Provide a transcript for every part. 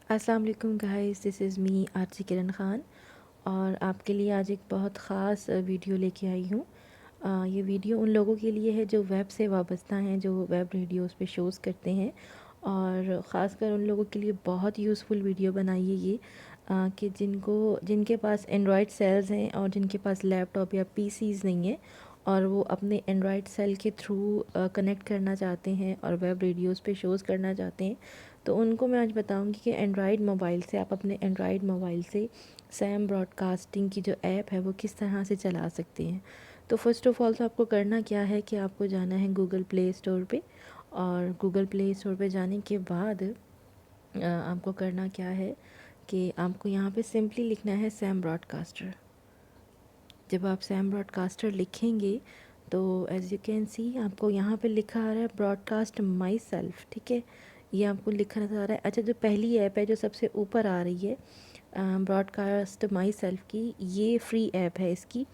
अस्सलाम वालेकुम guys, this is me आरती किरण ख़ान और आपके लिए आज एक बहुत ख़ास वीडियो लेके आई हूँ। ये वीडियो उन लोगों के लिए है जो वेब से वाबस्ता हैं, जो वेब रेडियोस पे शोज़ करते हैं और ख़ासकर उन लोगों के लिए बहुत यूज़फुल वीडियो बनाई है ये कि जिनके पास एंड्रॉयड सेल्स हैं और जिनके पास लैपटॉप या पीसीज़ नहीं है और वो अपने एंड्रॉयड सेल के थ्रू कनेक्ट करना चाहते हैं और वेब रेडियोस पे शोज़ करना चाहते हैं। तो उनको मैं आज बताऊंगी कि एंड्रॉयड मोबाइल से आप अपने एंड्रॉयड मोबाइल से सैम ब्रॉडकास्टिंग की जो ऐप है वो किस तरह से चला सकते हैं। तो फ़र्स्ट ऑफ़ ऑल तो आपको करना क्या है कि आपको जाना है गूगल प्ले स्टोर पे और गूगल प्ले स्टोर पे जाने के बाद आपको करना क्या है कि आपको यहाँ पे सिंपली लिखना है सैम ब्रॉडकास्टर। जब आप सैम ब्रॉडकास्टर लिखेंगे तो एज़ यू कैन सी आपको यहाँ पे लिखा आ रहा है ब्रॉडकास्ट माई सेल्फ, ठीक है। ये आपको लिखा नज़र आ रहा है। अच्छा, जो पहली ऐप है जो सबसे ऊपर आ रही है ब्रॉडकास्ट माई सेल्फ की, ये फ्री ऐप है इसकी।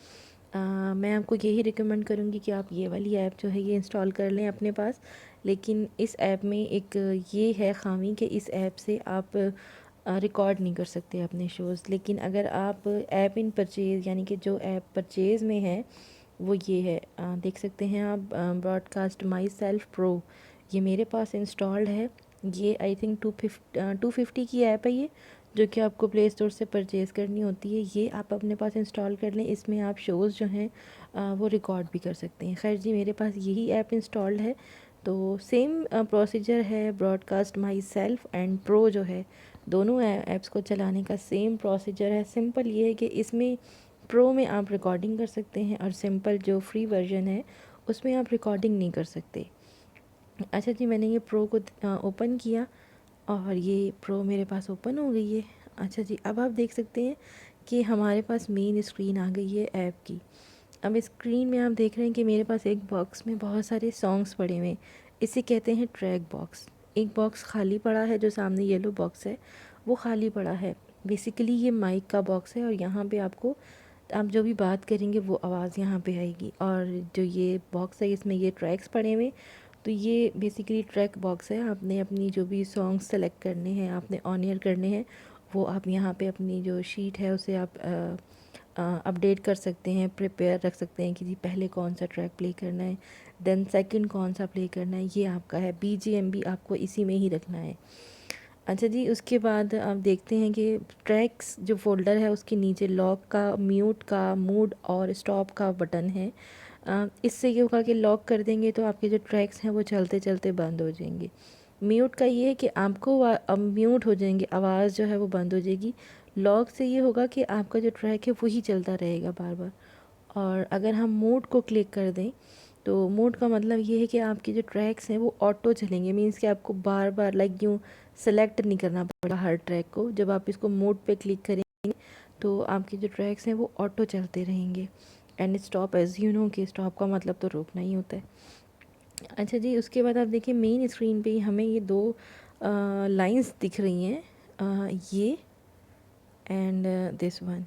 मैं आपको यही रिकमेंड करूँगी कि आप ये वाली ऐप जो है ये इंस्टॉल कर लें अपने पास। लेकिन इस ऐप में एक ये है ख़ामी कि इस ऐप से आप रिकॉर्ड नहीं कर सकते अपने शोज़। लेकिन अगर आप ऐप इन परचेज़ यानी कि जो ऐप परचेज़ में है वो ये है, देख सकते हैं आप ब्रॉडकास्ट माई सेल्फ प्रो, ये मेरे पास इंस्टॉल्ड है। ये आई थिंक 250 की ऐप है ये, जो कि आपको प्ले स्टोर से परचेज़ करनी होती है। ये आप अपने पास इंस्टॉल कर लें। इसमें आप शोज़ जो हैं वो रिकॉर्ड भी कर सकते हैं। खैर जी, मेरे पास यही ऐप इंस्टॉल्ड है। तो सेम प्रोसीजर है, broadcast my self and pro जो है, दोनों ऐप्स को चलाने का सेम प्रोसीजर है। सिंपल ये है कि इसमें प्रो में आप रिकॉर्डिंग कर सकते हैं और सिंपल जो फ्री वर्जन है उसमें आप रिकॉर्डिंग नहीं कर सकते। अच्छा जी, मैंने ये प्रो को ओपन किया और ये प्रो मेरे पास ओपन हो गई है। अच्छा जी, अब आप देख सकते हैं कि हमारे पास मेन स्क्रीन आ गई है ऐप की। अब स्क्रीन में आप देख रहे हैं कि मेरे पास एक बॉक्स में बहुत सारे सॉन्ग्स पड़े हुए हैं। इसे कहते हैं ट्रैक बॉक्स। एक बॉक्स खाली पड़ा है, जो सामने येलो बॉक्स है वो खाली पड़ा है। बेसिकली ये माइक का बॉक्स है और यहाँ पे आपको, आप जो भी बात करेंगे वो आवाज़ यहाँ पे आएगी। और जो ये बॉक्स है इसमें ये ट्रैक्स पड़े हुए, तो ये बेसिकली ट्रैक बॉक्स है। आपने अपनी जो भी सॉन्ग सेलेक्ट करने हैं, आपने ऑन एयर करने हैं, वो आप यहाँ पे अपनी जो शीट है उसे आप अपडेट कर सकते हैं, प्रिपेयर रख सकते हैं कि जी पहले कौन सा ट्रैक प्ले करना है, देन सेकंड कौन सा प्ले करना है, ये आपका है। बीजीएम भी आपको इसी में ही रखना है। अच्छा जी, उसके बाद आप देखते हैं कि ट्रैक्स जो फ़ोल्डर है उसके नीचे लॉक का, म्यूट का, मूड और स्टॉप का बटन है। इससे ये होगा कि लॉक कर देंगे तो आपके जो ट्रैक्स हैं वो चलते चलते बंद हो जाएंगे। म्यूट का ये है कि आपको अब म्यूट हो जाएंगे, आवाज़ जो है वो बंद हो जाएगी। लॉक से ये होगा कि आपका जो ट्रैक है वही चलता रहेगा बार बार। और अगर हम मोड को क्लिक कर दें तो मोड का मतलब ये है कि आपके जो ट्रैक्स हैं वो ऑटो चलेंगे। मीन्स कि आपको बार बार लाइक यूँ सेलेक्ट नहीं करना पड़ेगा हर ट्रैक को। जब आप इसको मोड पे क्लिक करेंगे तो आपके जो ट्रैक्स हैं वो ऑटो चलते रहेंगे। And stop, as you know कि स्टॉप का मतलब तो रोकना ही होता है। अच्छा जी, उसके बाद आप देखिए मेन स्क्रीन पे ही हमें ये दो लाइंस दिख रही हैं, ये एंड दिस वन।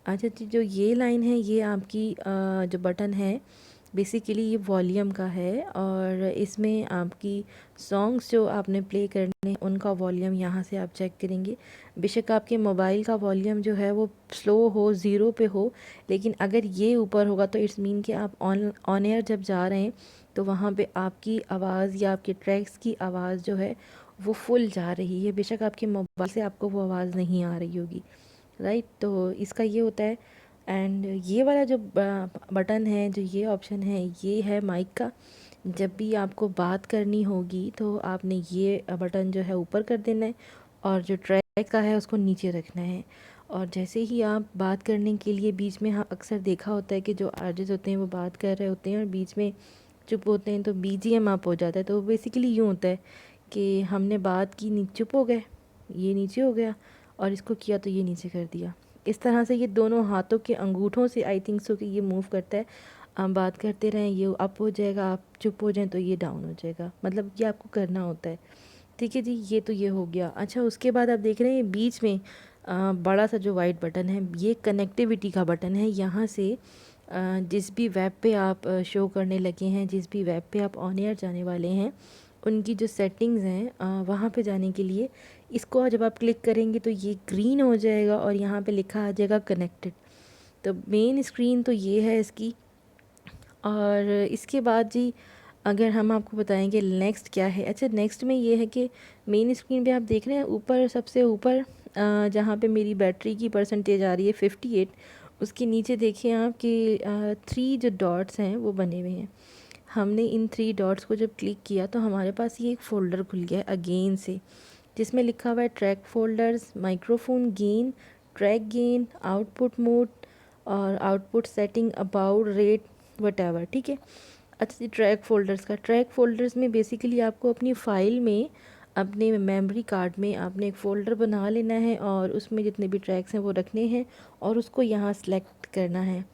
अच्छा जी, जो ये लाइन है ये आपकी जो बटन है बेसिकली ये वॉल्यूम का है और इसमें आपकी सॉन्ग्स जो आपने प्ले करने हैं उनका वॉल्यूम यहाँ से आप चेक करेंगे। बेशक आपके मोबाइल का वॉल्यूम जो है वो स्लो हो, ज़ीरो पे हो, लेकिन अगर ये ऊपर होगा तो इट्स मीन कि आप ऑन एयर जब जा रहे हैं तो वहाँ पे आपकी आवाज़ या आपके ट्रैक्स की आवाज़ जो है वो फुल जा रही है। बेशक आपके मोबाइल से आपको वो आवाज़ नहीं आ रही होगी, राइट। तो इसका ये होता है। एंड ये वाला जो बटन है, जो ये ऑप्शन है, ये है माइक का। जब भी आपको बात करनी होगी तो आपने ये बटन जो है ऊपर कर देना है और जो ट्रैक का है उसको नीचे रखना है। और जैसे ही आप बात करने के लिए बीच में, हाँ अक्सर देखा होता है कि जो आर्टिस्ट होते हैं वो बात कर रहे होते हैं और बीच में चुप होते हैं तो बीजीएम अप हो जाता है। तो बेसिकली यूँ होता है कि हमने बात की, चुप हो गए, ये नीचे हो गया, और इसको किया तो ये नीचे कर दिया। इस तरह से ये दोनों हाथों के अंगूठों से आई थिंक सो कि ये मूव करता है। आप बात करते रहें ये अप हो जाएगा, आप चुप हो जाएं तो ये डाउन हो जाएगा। मतलब ये आपको करना होता है, ठीक है जी। ये तो ये हो गया। अच्छा, उसके बाद आप देख रहे हैं बीच में बड़ा सा जो वाइट बटन है, ये कनेक्टिविटी का बटन है। यहाँ से जिस भी वेब पे आप शो करने लगे हैं, जिस भी वेब पे आप ऑन एयर जाने वाले हैं, उनकी जो सेटिंग्स हैं वहाँ पे जाने के लिए इसको जब आप क्लिक करेंगे तो ये ग्रीन हो जाएगा और यहाँ पे लिखा आ जाएगा कनेक्टेड। तो मेन स्क्रीन तो ये है इसकी। और इसके बाद जी अगर हम आपको बताएंगे नेक्स्ट क्या है। अच्छा, नेक्स्ट में ये है कि मेन स्क्रीन पे आप देख रहे हैं ऊपर, सबसे ऊपर जहाँ पे मेरी बैटरी की परसेंटेज आ रही है 58, उसके नीचे देखिए आप कि 3 जो डॉट्स हैं वो बने हुए हैं। हमने इन 3 डॉट्स को जब क्लिक किया तो हमारे पास ये एक फ़ोल्डर खुल गया है अगेन से, जिसमें लिखा हुआ है track folders, microphone gain, track gain, output mode और output setting, about, rate, whatever. ठीक है। अच्छा जी, ट्रैक फ़ोल्डर्स में बेसिकली आपको अपनी फ़ाइल में, अपने मेमोरी कार्ड में आपने एक फ़ोल्डर बना लेना है और उसमें जितने भी ट्रैक्स हैं वो रखने हैं और उसको यहाँ सेलेक्ट करना है।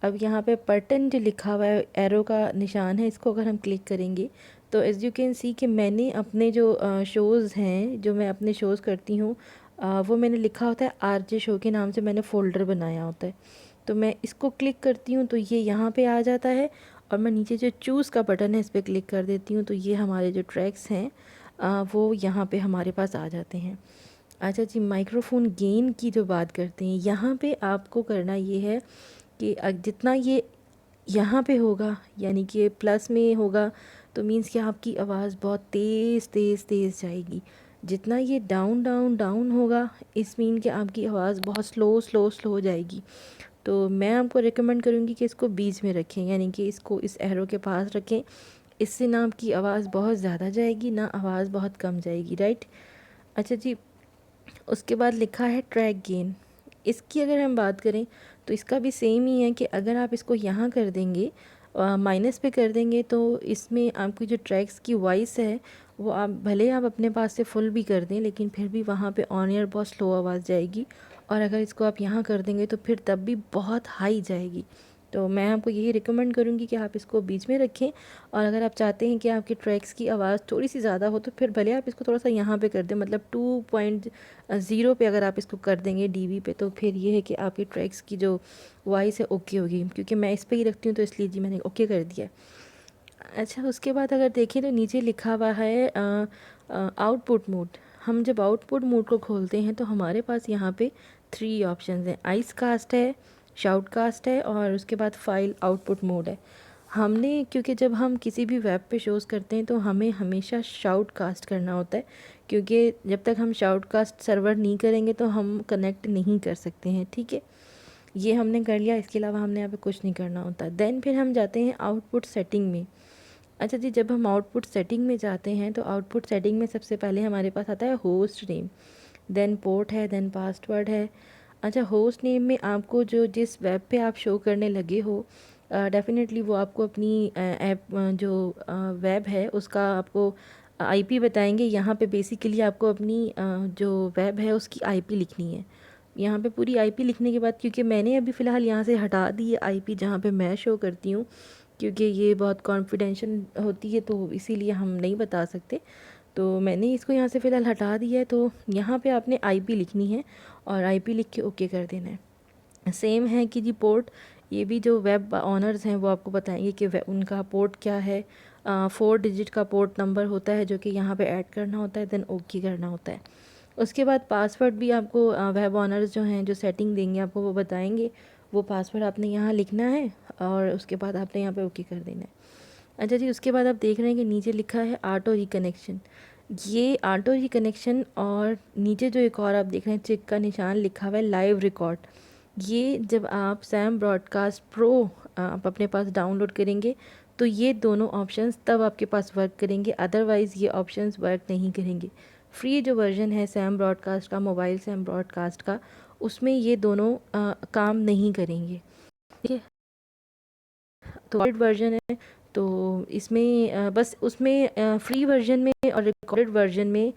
अब यहाँ पे बटन जो लिखा हुआ है, एरो का निशान है, इसको अगर हम क्लिक करेंगे तो एज़ यू कैन सी कि मैंने अपने जो शोज़ हैं, जो मैं अपने शोज़ करती हूँ, वो मैंने लिखा होता है आरजे शो के नाम से मैंने फ़ोल्डर बनाया होता है। तो मैं इसको क्लिक करती हूँ तो ये यहाँ पे आ जाता है और मैं नीचे जो चूज़ का बटन है इस पर क्लिक कर देती हूँ तो ये हमारे जो ट्रैक्स हैं वो यहाँ पे हमारे पास आ जाते हैं। अच्छा जी, माइक्रोफोन गेन की जो बात करते हैं, यहाँ पे आपको करना ये है कि जितना ये यहाँ पे होगा, यानी कि प्लस में होगा, तो मीन्स कि आपकी आवाज़ बहुत तेज़ तेज़ तेज़ जाएगी। जितना ये डाउन डाउन डाउन होगा, इस मीन कि आपकी आवाज़ बहुत स्लो स्लो स्लो हो जाएगी। तो मैं आपको रिकमेंड करूँगी कि इसको बीच में रखें, यानी कि इसको इस एरो के पास रखें। इससे ना आपकी आवाज़ बहुत ज़्यादा जाएगी, ना आवाज़ बहुत कम जाएगी, राइट। अच्छा जी, उसके बाद लिखा है ट्रैक गेन। इसकी अगर हम बात करें तो इसका भी सेम ही है कि अगर आप इसको यहाँ कर देंगे, माइनस पे कर देंगे, तो इसमें आपकी जो ट्रैक्स की वॉइस है वो आप भले आप अपने पास से फुल भी कर दें, लेकिन फिर भी वहाँ पे ऑन एयर बहुत स्लो आवाज़ जाएगी। और अगर इसको आप यहाँ कर देंगे तो फिर तब भी बहुत हाई जाएगी। तो मैं आपको यही रिकमेंड करूँगी कि आप इसको बीच में रखें। और अगर आप चाहते हैं कि आपके ट्रैक्स की आवाज़ थोड़ी सी ज़्यादा हो तो फिर भले आप इसको थोड़ा सा यहाँ पे कर दें, मतलब 2.0 पे अगर आप इसको कर देंगे डीबी पे, तो फिर ये है कि आपके ट्रैक्स की जो वॉइस है ओके होगी। क्योंकि मैं इस पे ही रखती हूँ तो इसलिए जी मैंने ओके कर दिया। अच्छा, उसके बाद अगर देखें तो नीचे लिखा हुआ है आउटपुट मोड। हम जब आउटपुट मोड को खोलते हैं तो हमारे पास यहाँ पे 3 ऑप्शंस हैं, आइस कास्ट है, शाउट कास्ट है और उसके बाद फाइल आउटपुट मोड है। हमने, क्योंकि जब हम किसी भी वेब पे शोज़ करते हैं तो हमें हमेशा शाउट कास्ट करना होता है, क्योंकि जब तक हम शाउट कास्ट सर्वर नहीं करेंगे तो हम कनेक्ट नहीं कर सकते हैं। ठीक है, ये हमने कर लिया, इसके अलावा हमने यहाँ पे कुछ नहीं करना होता। देन फिर हम जाते हैं आउटपुट सेटिंग में। अच्छा जी, जब हम आउटपुट सेटिंग में जाते हैं तो आउटपुट सेटिंग में सबसे पहले हमारे पास आता है होस्ट नेम, देन पोर्ट है, देन पासवर्ड है। अच्छा, होस्ट नेम में आपको जो जिस वेब पे आप शो करने लगे हो, डेफिनेटली वो आपको अपनी ऐप जो वेब है उसका आपको आईपी बताएंगे। यहाँ पे बेसिकली आपको अपनी जो वेब है उसकी आईपी लिखनी है। यहाँ पे पूरी आईपी लिखने के बाद, क्योंकि मैंने अभी फ़िलहाल यहाँ से हटा दी है आईपी जहाँ पे मैं शो करती हूँ, क्योंकि ये बहुत कॉन्फिडेंशियल होती है तो इसीलिए हम नहीं बता सकते, तो मैंने इसको यहाँ से फ़िलहाल हटा दिया है। तो यहाँ पे आपने आईपी लिखनी है और आईपी लिख के ओके कर देना है। सेम है कि जी पोर्ट, ये भी जो वेब ऑनर्स हैं वो आपको बताएंगे कि उनका पोर्ट क्या है। 4 डिजिट का पोर्ट नंबर होता है जो कि यहाँ पे ऐड करना होता है, देन ओके करना होता है। उसके बाद पासवर्ड भी आपको वेब ऑनर्स जो हैं, जो सेटिंग देंगे आपको, वो बताएंगे। वो पासवर्ड आपने यहाँ लिखना है और उसके बाद आपने यहाँ पे ओके कर देना है। अच्छा जी, उसके बाद आप देख रहे हैं कि नीचे लिखा है ऑटो रिकनेक्शन। ये ऑटो रिकनेक्शन, और नीचे जो एक और आप देख रहे हैं चेक का निशान लिखा हुआ है लाइव रिकॉर्ड, ये जब आप सैम ब्रॉडकास्ट प्रो आप अपने पास डाउनलोड करेंगे तो ये दोनों ऑप्शंस तब आपके पास वर्क करेंगे, अदरवाइज़ ये ऑप्शंस वर्क नहीं करेंगे। फ्री जो वर्जन है सैम ब्रॉडकास्ट का, मोबाइल सैम ब्रॉडकास्ट का, उसमें ये दोनों काम नहीं करेंगे। ठीक है, तो रिकॉर्डेड वर्जन है तो इसमें बस उसमें फ्री वर्जन में और रिकॉर्डेड वर्जन में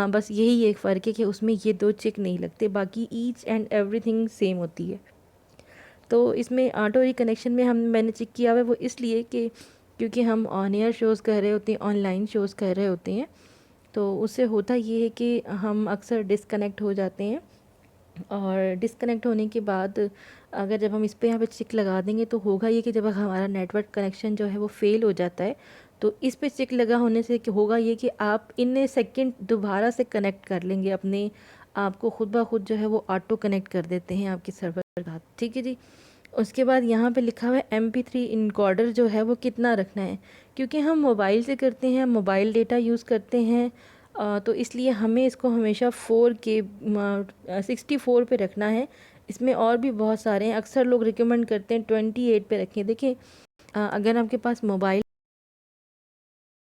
बस यही एक फ़र्क है कि उसमें ये दो चेक नहीं लगते, बाकी ईच एंड एवरीथिंग सेम होती है। तो इसमें ऑटो रिकनेक्शन में मैंने चेक किया हुआ है, वो इसलिए कि क्योंकि हम ऑन एयर शोज़ कर रहे होते हैं, ऑनलाइन शोज़ कर रहे होते हैं, तो उससे होता ये है कि हम अक्सर डिस्कनेक्ट हो जाते हैं। और डिस्कनेक्ट होने के बाद अगर जब हम इस पे यहाँ पे चिक लगा देंगे तो होगा ये कि जब हमारा नेटवर्क कनेक्शन जो है वो फ़ेल हो जाता है तो इस पे चिक लगा होने से होगा ये कि आप इन सेकंड दोबारा से कनेक्ट कर लेंगे अपने आपको, खुद ब खुद जो है वो ऑटो कनेक्ट कर देते हैं आपके सर्वर के साथ। ठीक है जी। उसके बाद यहाँ पे लिखा हुआ है MP3 इनकोडर जो है वो कितना रखना है, क्योंकि हम मोबाइल से करते हैं, मोबाइल डेटा यूज़ करते हैं, तो इसलिए हमें इसको हमेशा 4K 64 पे रखना है। इसमें और भी बहुत सारे हैं, अक्सर लोग रिकमेंड करते हैं 28 पे रखें। देखिए अगर आपके पास मोबाइल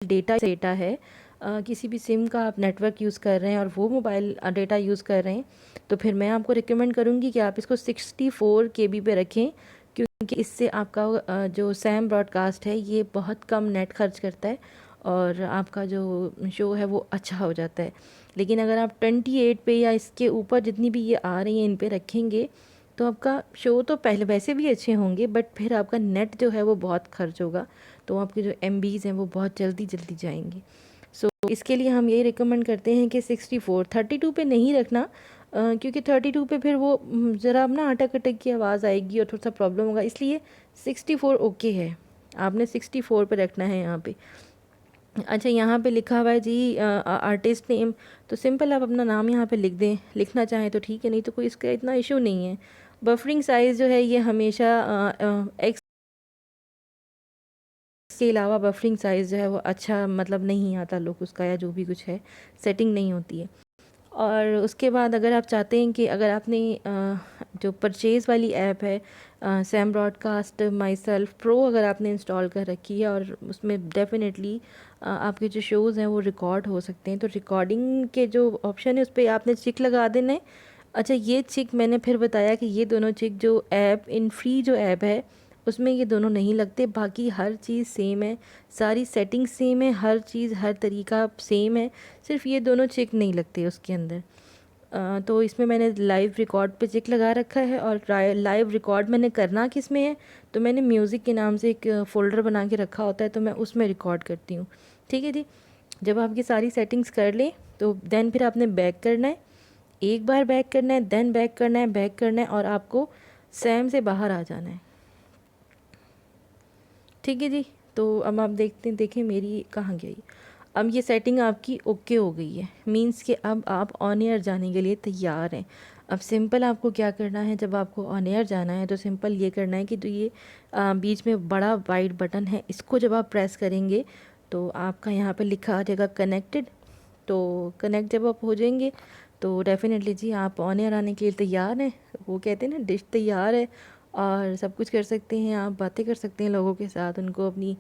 डेटा है, किसी भी सिम का आप नेटवर्क यूज़ कर रहे हैं और वो मोबाइल डेटा यूज़ कर रहे हैं, तो फिर मैं आपको रिकमेंड करूँगी कि आप इसको 64 KB पे रखें, क्योंकि इससे आपका जो सैम ब्रॉडकास्ट है ये बहुत कम नेट खर्च करता है और आपका जो शो है वो अच्छा हो जाता है। लेकिन अगर आप 28 पे या इसके ऊपर जितनी भी ये आ रही हैं इन पे रखेंगे, तो आपका शो तो पहले वैसे भी अच्छे होंगे, बट फिर आपका नेट जो है वो बहुत खर्च होगा, तो आपके जो MBs हैं वो बहुत जल्दी जल्दी जाएंगे। सो इसके लिए हम यही रिकमेंड करते हैं कि 64, 32 पे नहीं रखना, क्योंकि 32 पे फिर वो ज़रा ना अटक अटक की आवाज़ आएगी और थोड़ा सा प्रॉब्लम होगा, इसलिए 64 ओके है। आपने 64 पे रखना है यहाँ पे। अच्छा, यहाँ पे लिखा हुआ है जी आर्टिस्ट नेम, तो सिंपल आप अपना नाम यहाँ पे लिख दें, लिखना चाहें तो ठीक है, नहीं तो कोई इसका इतना इशू नहीं है। बफरिंग साइज़ जो है ये हमेशा एक्स के अलावा बफरिंग साइज़ जो है वो अच्छा मतलब नहीं आता लोग उसका, या जो भी कुछ है सेटिंग नहीं होती है। और उसके बाद अगर आप चाहते हैं कि अगर आपने जो परचेज़ वाली ऐप है Sam broadcast my self pro अगर आपने इंस्टॉल कर रखी है और उसमें डेफिनेटली आपके जो शोज़ हैं वो रिकॉर्ड हो सकते हैं, तो रिकॉर्डिंग के जो ऑप्शन है उस पर आपने चिक लगा देना है। अच्छा, ये चिक मैंने फिर बताया कि ये दोनों चिक जो ऐप इन फ्री जो ऐप है उसमें ये दोनों नहीं लगते, बाकी हर चीज़ सेम है, सारी सेटिंग सेम है, हर चीज़ हर तरीका सेम है, सिर्फ ये दोनों चिक नहीं लगते उसके अंदर। तो इसमें मैंने लाइव रिकॉर्ड पे चिक लगा रखा है, और लाइव रिकॉर्ड मैंने करना किस में है, तो मैंने म्यूज़िक के नाम से एक फ़ोल्डर बना के रखा होता है, तो मैं उसमें रिकॉर्ड करती हूँ। ठीक है जी। जब आपकी सारी सेटिंग्स कर लें तो देन फिर आपने बैक करना है, एक बार बैक करना है, देन बैक करना है, बैक करना है, और आपको सैम से बाहर आ जाना है। ठीक है जी। तो अब आप देखें मेरी कहाँ गई। अब ये सेटिंग आपकी ओके हो गई है, मींस कि अब आप ऑन एयर जाने के लिए तैयार हैं। अब सिंपल आपको क्या करना है, जब आपको ऑन एयर जाना है तो सिंपल ये करना है कि जो ये बीच में बड़ा वाइट बटन है इसको जब आप प्रेस करेंगे तो आपका यहाँ पे लिखा आ जाएगा कनेक्टेड। तो कनेक्ट जब आप हो जाएंगे तो डेफिनेटली जी आप ऑन एयर आने के लिए तैयार हैं। वो कहते हैं ना, डिश तैयार है और सब कुछ कर सकते हैं, आप बातें कर सकते हैं लोगों के साथ, उनको अपनी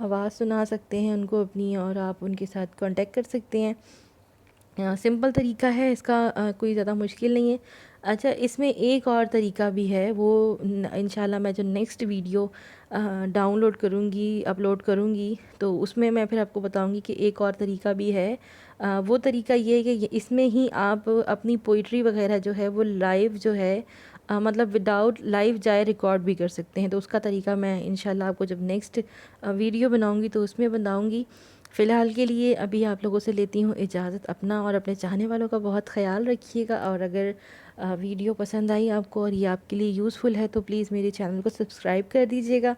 आवाज़ सुना सकते हैं उनको अपनी, और आप उनके साथ कांटेक्ट कर सकते हैं। सिंपल तरीका है इसका, कोई ज़्यादा मुश्किल नहीं है। अच्छा, इसमें एक और तरीका भी है, वो इंशाल्लाह मैं जो नेक्स्ट वीडियो डाउनलोड करूँगी अपलोड करूँगी तो उसमें मैं फिर आपको बताऊँगी कि एक और तरीका भी है। वो तरीका ये है कि इसमें ही आप अपनी पोइट्री वगैरह जो है वो लाइव जो है मतलब विदाउट लाइव जाए रिकॉर्ड भी कर सकते हैं। तो उसका तरीका मैं इंशाल्लाह आपको जब नेक्स्ट वीडियो बनाऊँगी तो उसमें बताऊँगी। फ़िलहाल के लिए अभी आप लोगों से लेती हूँ इजाज़त। अपना और अपने चाहने वालों का बहुत ख़याल रखिएगा, और अगर वीडियो पसंद आई आपको और ये आपके लिए यूज़फुल है तो प्लीज़ मेरे चैनल को सब्सक्राइब कर दीजिएगा,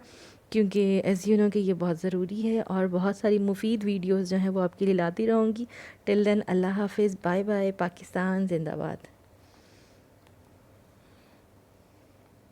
क्योंकि एज़ यू नो कि ये बहुत ज़रूरी है, और बहुत सारी मुफीद वीडियोज़ जो हैं वो आपके लिए लाती रहूँगी। टिल देन अल्लाह हाफिज़, बाय बाय, पाकिस्तान जिंदाबाद।